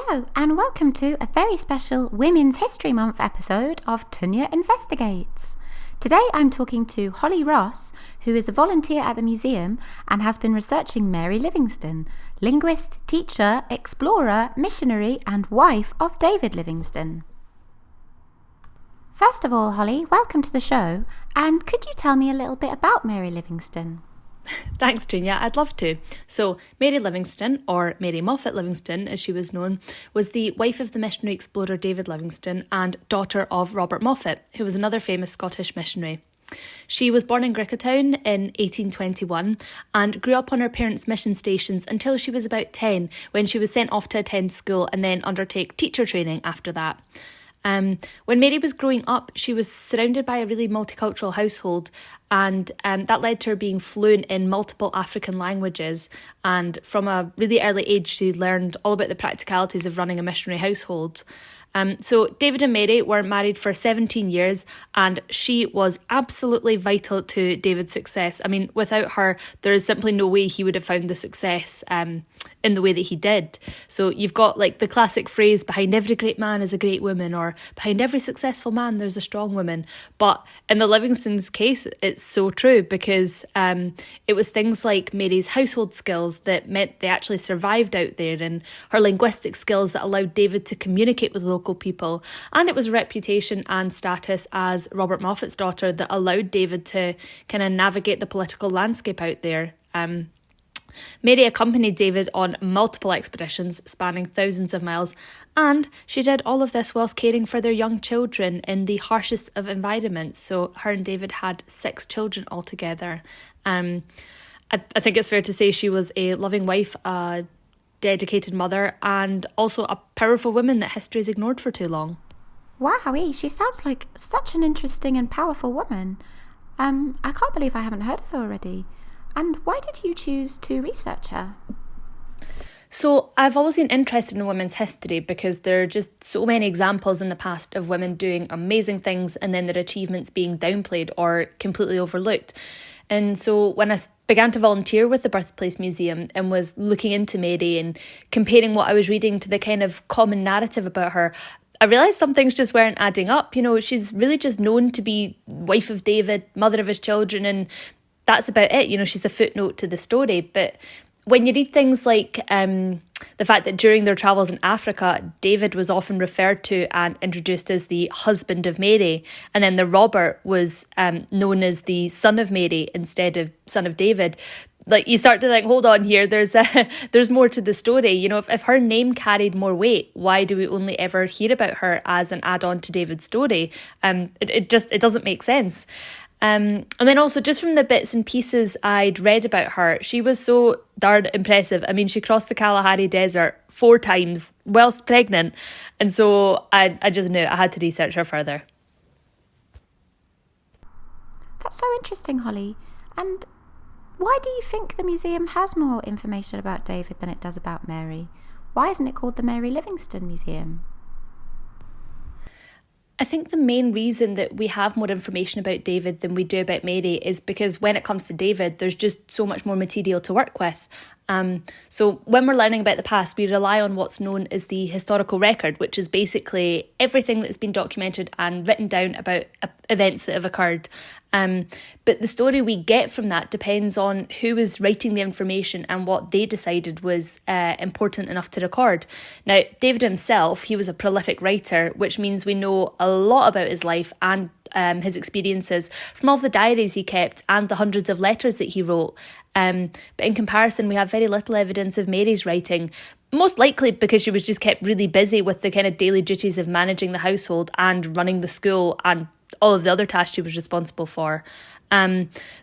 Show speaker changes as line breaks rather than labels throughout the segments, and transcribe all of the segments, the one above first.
Hello and welcome to a very special Women's History Month episode of Tunya Investigates. Today I'm talking to Holly Ross, who is a volunteer at the museum and has been researching Mary Livingstone, linguist, teacher, explorer, missionary and wife of David Livingstone. First of all, Holly, welcome to the show, and could you tell me a little bit about Mary Livingstone?
Thanks, Tunya. I'd love to. So, Mary Livingstone, or Mary Moffat Livingstone as she was known, was the wife of the missionary explorer David Livingstone and daughter of Robert Moffat, who was another famous Scottish missionary. She was born in Grickertown in 1821 and grew up on her parents' mission stations until she was about 10, when she was sent off to attend school and then undertake teacher training after that. When Mary was growing up, she was surrounded by a really multicultural household, and that led to her being fluent in multiple African languages. And from a really early age, she learned all about the practicalities of running a missionary household. So David and Mary were married for 17 years and she was absolutely vital to David's success. I mean, without her, there is simply no way he would have found the success in the way that he did. So you've got like the classic phrase, behind every great man is a great woman, or behind every successful man there's a strong woman. But in the Livingstones' case, it's so true, because it was things like Mary's household skills that meant they actually survived out there, and her linguistic skills that allowed David to communicate with local people. And it was reputation and status as Robert Moffat's daughter that allowed David to kind of navigate the political landscape out there. Mary accompanied David on multiple expeditions spanning thousands of miles, and she did all of this whilst caring for their young children in the harshest of environments. So her and David had 6 children altogether. I think it's fair to say she was a loving wife, a dedicated mother, and also a powerful woman that history has ignored for too long.
Wowee, she sounds like such an interesting and powerful woman. I can't believe I haven't heard of her already. And why did you choose to research her?
So I've always been interested in women's history because there are just so many examples in the past of women doing amazing things and then their achievements being downplayed or completely overlooked. And so when I began to volunteer with the Birthplace Museum and was looking into Mary and comparing what I was reading to the kind of common narrative about her, I realised some things just weren't adding up. You know, she's really just known to be wife of David, mother of his children, and that's about it. You know, she's a footnote to the story. But when you read things like the fact that during their travels in Africa, David was often referred to and introduced as the husband of Mary, and then the Robert was known as the son of Mary instead of son of David, like you start to think, hold on here, there's more to the story. You know, if her name carried more weight, why do we only ever hear about her as an add-on to David's story? It doesn't make sense. And then also just from the bits and pieces I'd read about her, she was so darn impressive. I mean, she crossed the Kalahari Desert 4 times whilst pregnant. And so I just knew I had to research her further.
That's so interesting, Holly. And why do you think the museum has more information about David than it does about Mary? Why isn't it called the Mary Livingstone Museum?
I think the main reason that we have more information about David than we do about Mary is because when it comes to David, there's just so much more material to work with. So when we're learning about the past, we rely on what's known as the historical record, which is basically everything that's been documented and written down about events that have occurred. But the story we get from that depends on who was writing the information and what they decided was important enough to record. Now, David himself, he was a prolific writer, which means we know a lot about his life and his experiences from all of the diaries he kept and the hundreds of letters that he wrote. But in comparison, we have very little evidence of Mary's writing, most likely because she was just kept really busy with the kind of daily duties of managing the household and running the school and all of the other tasks she was responsible for.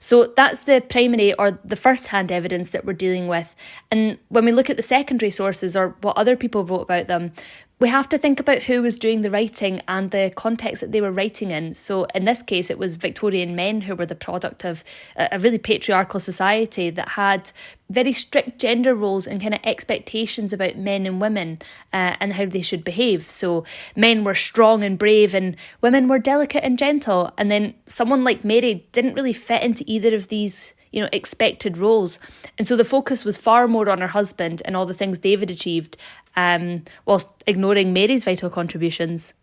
So that's the primary or the first-hand evidence that we're dealing with. And when we look at the secondary sources or what other people wrote about them, we have to think about who was doing the writing and the context that they were writing in. So in this case, it was Victorian men who were the product of a really patriarchal society that had very strict gender roles and kind of expectations about men and women and how they should behave. So men were strong and brave and women were delicate and gentle. And then someone like Mary didn't really fit into either of these expected roles. And so the focus was far more on her husband and all the things David achieved, whilst ignoring Mary's vital contributions.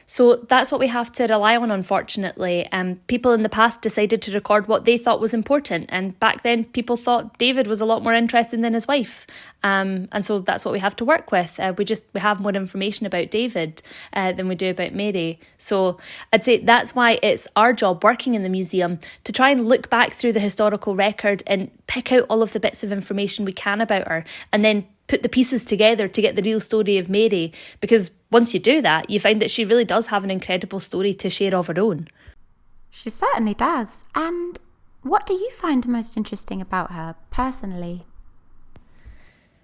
So that's what we have to rely on, unfortunately. People in the past decided to record what they thought was important. And back then, people thought David was a lot more interesting than his wife. And so that's what we have to work with. We have more information about David than we do about Mary. So I'd say that's why it's our job working in the museum to try and look back through the historical record and pick out all of the bits of information we can about her, and then put the pieces together to get the real story of Mary, because once you do that, you find that she really does have an incredible story to share of her own.
She certainly does. And what do you find most interesting about her personally?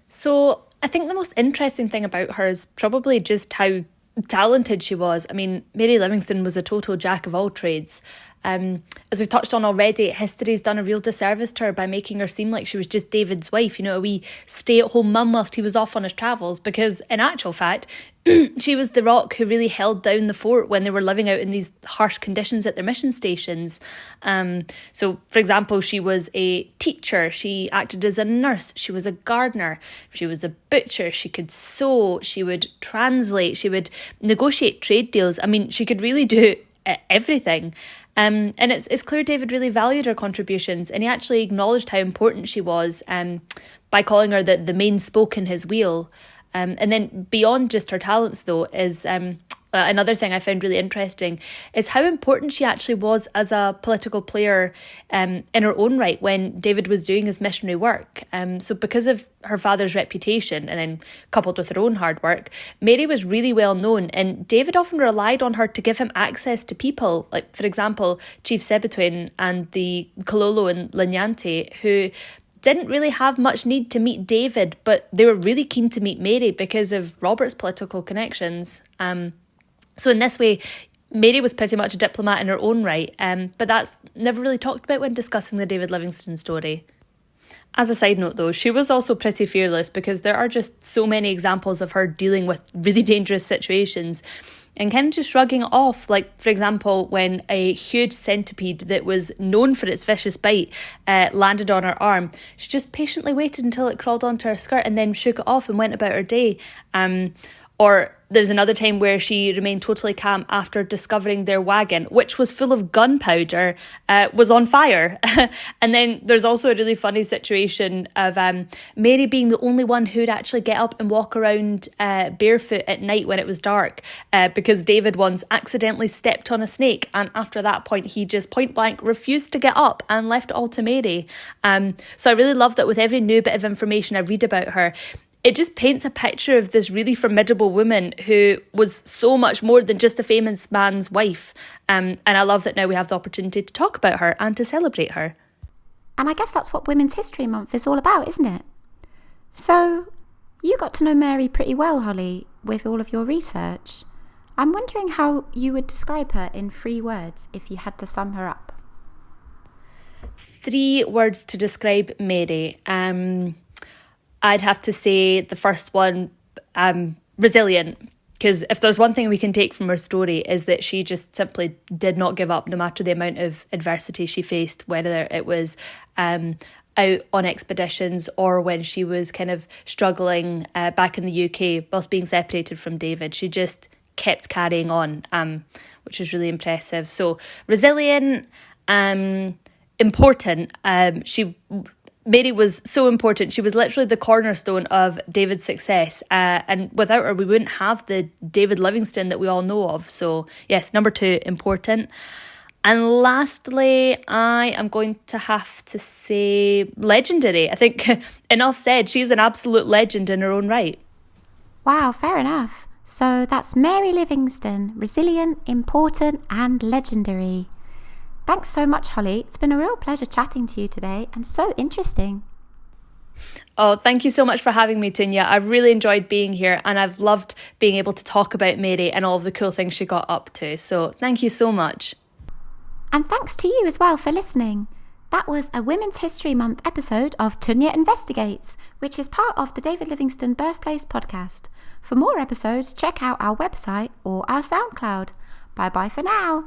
So I think the most interesting thing about her is probably just how talented she was. I mean, Mary Livingstone was a total jack of all trades. As we've touched on already, history's done a real disservice to her by making her seem like she was just David's wife, a wee stay-at-home mum whilst he was off on his travels, because in actual fact, she was the rock who really held down the fort when they were living out in these harsh conditions at their mission stations. So, for example, she was a teacher, she acted as a nurse, she was a gardener, she was a butcher, she could sew, she would translate, she would negotiate trade deals. I mean, she could really do everything. And it's clear David really valued her contributions, and he actually acknowledged how important she was by calling her the main spoke in his wheel. And then beyond just her talents, though, is another thing I found really interesting is how important she actually was as a political player in her own right when David was doing his missionary work. So because of her father's reputation, and then coupled with her own hard work, Mary was really well known, and David often relied on her to give him access to people, like, for example, Chief Sebetwin and the Kololo in Linyante, who didn't really have much need to meet David, but they were really keen to meet Mary because of Robert's political connections. So in this way, Mary was pretty much a diplomat in her own right, but that's never really talked about when discussing the David Livingstone story. As a side note, though, she was also pretty fearless, because there are just so many examples of her dealing with really dangerous situations and kind of just shrugging it off. Like, for example, when a huge centipede that was known for its vicious bite landed on her arm, she just patiently waited until it crawled onto her skirt and then shook it off and went about her day. Or there's another time where she remained totally calm after discovering their wagon, which was full of gunpowder, was on fire. And then there's also a really funny situation of Mary being the only one who'd actually get up and walk around barefoot at night when it was dark, because David once accidentally stepped on a snake, and after that point he just point blank refused to get up and left it all to Mary. So I really love that with every new bit of information I read about her, it just paints a picture of this really formidable woman who was so much more than just a famous man's wife. And I love that now we have the opportunity to talk about her and to celebrate her.
And I guess that's what Women's History Month is all about, isn't it? So, you got to know Mary pretty well, Holly, with all of your research. I'm wondering how you would describe her in 3 words if you had to sum her up.
3 words to describe Mary. I'd have to say the first one, resilient, because if there's one thing we can take from her story is that she just simply did not give up no matter the amount of adversity she faced, whether it was out on expeditions or when she was kind of struggling back in the UK whilst being separated from David. She just kept carrying on, which is really impressive. So resilient, important. Mary was so important. She was literally the cornerstone of David's success. And without her, we wouldn't have the David Livingstone that we all know of. So yes, number 2, important. And lastly, I am going to have to say legendary. I think enough said. She's an absolute legend in her own right.
Wow, fair enough. So that's Mary Livingstone, resilient, important and legendary. Thanks so much, Holly. It's been a real pleasure chatting to you today and so interesting.
Oh, thank you so much for having me, Tunya. I've really enjoyed being here, and I've loved being able to talk about Mary and all of the cool things she got up to. So thank you so much.
And thanks to you as well for listening. That was a Women's History Month episode of Tunya Investigates, which is part of the David Livingstone Birthplace podcast. For more episodes, check out our website or our SoundCloud. Bye-bye for now.